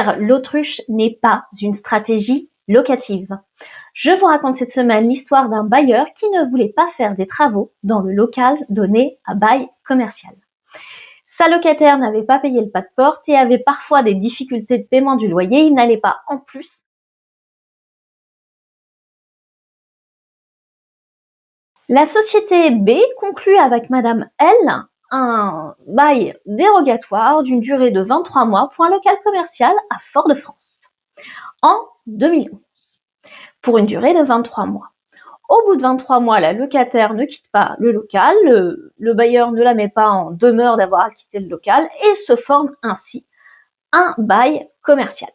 Faire l'autruche n'est pas une stratégie locative. Je vous raconte cette semaine l'histoire d'un bailleur qui ne voulait pas faire des travaux dans le local donné à bail commercial. Sa locataire n'avait pas payé le pas de porte et avait parfois des difficultés de paiement du loyer. Il n'allait pas en plus La société B conclut avec Madame L un bail dérogatoire d'une durée de 23 mois pour un local commercial à Fort-de-France en 2011, pour une durée de 23 mois. Au bout de 23 mois, la locataire ne quitte pas le local, le bailleur ne la met pas en demeure d'avoir quitté le local et se forme ainsi un bail commercial.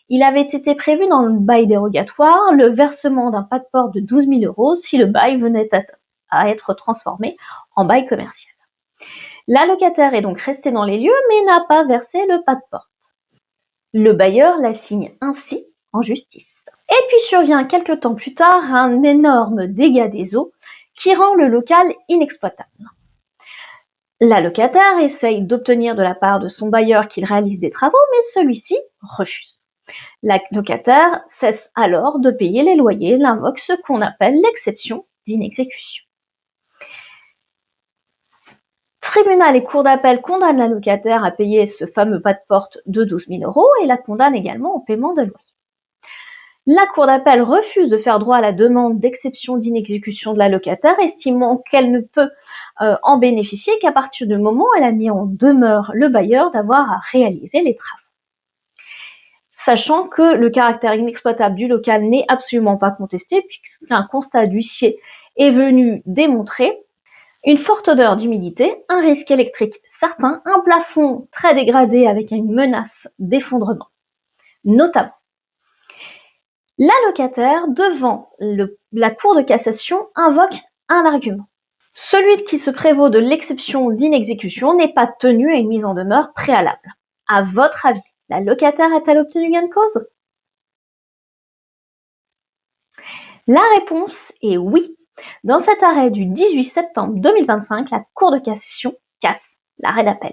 Il avait été prévu dans le bail dérogatoire le versement d'un pas de porte de 12 000 € si le bail venait à être transformé en bail commercial. La locataire est donc restée dans les lieux mais n'a pas versé le pas de porte. Le bailleur la signe ainsi en justice. Et puis survient quelque temps plus tard un énorme dégât des eaux qui rend le local inexploitable. La locataire essaye d'obtenir de la part de son bailleur qu'il réalise des travaux, mais celui-ci refuse. La locataire cesse alors de payer les loyers, elle invoque ce qu'on appelle l'exception d'inexécution. Tribunal et cour d'appel condamnent la locataire à payer ce fameux pas de porte de 12 000 € et la condamnent également au paiement de loyer. La cour d'appel refuse de faire droit à la demande d'exception d'inexécution de la locataire, estimant qu'elle ne peut en bénéficier qu'à partir du moment où elle a mis en demeure le bailleur d'avoir à réaliser les travaux. Sachant que le caractère inexploitable du local n'est absolument pas contesté, puisqu'un constat d'huissier est venu démontrer une forte odeur d'humidité, un risque électrique certain, un plafond très dégradé avec une menace d'effondrement, notamment. La locataire, devant la Cour de cassation, invoque un argument. Celui qui se prévaut de l'exception d'inexécution n'est pas tenu à une mise en demeure préalable. À votre avis, la locataire a-t-elle obtenu gain de cause? La réponse est oui. Dans cet arrêt du 18 septembre 2025, la Cour de cassation casse l'arrêt d'appel.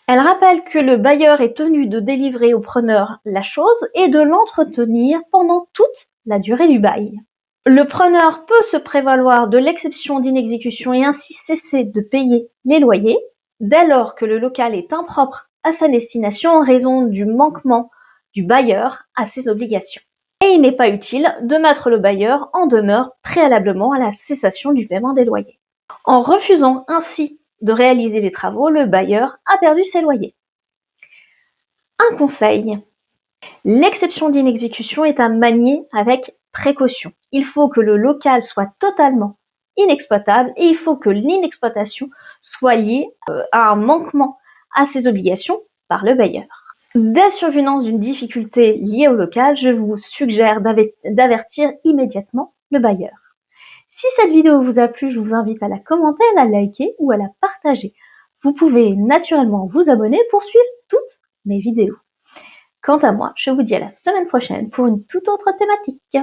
Elle rappelle que le bailleur est tenu de délivrer au preneur la chose et de l'entretenir pendant toute la durée du bail. Le preneur peut se prévaloir de l'exception d'inexécution et ainsi cesser de payer les loyers dès lors que le local est impropre à sa destination en raison du manquement du bailleur à ses obligations. Et il n'est pas utile de mettre le bailleur en demeure préalablement à la cessation du paiement des loyers. En refusant ainsi de réaliser les travaux, le bailleur a perdu ses loyers. Un conseil. L'exception d'inexécution est à manier avec précaution. Il faut que le local soit totalement inexploitable et il faut que l'inexploitation soit liée à un manquement à ses obligations par le bailleur. Dès survenance d'une difficulté liée au local, je vous suggère d'avertir immédiatement le bailleur. Si cette vidéo vous a plu, je vous invite à la commenter, à la liker ou à la partager. Vous pouvez naturellement vous abonner pour suivre toutes mes vidéos. Quant à moi, je vous dis à la semaine prochaine pour une toute autre thématique.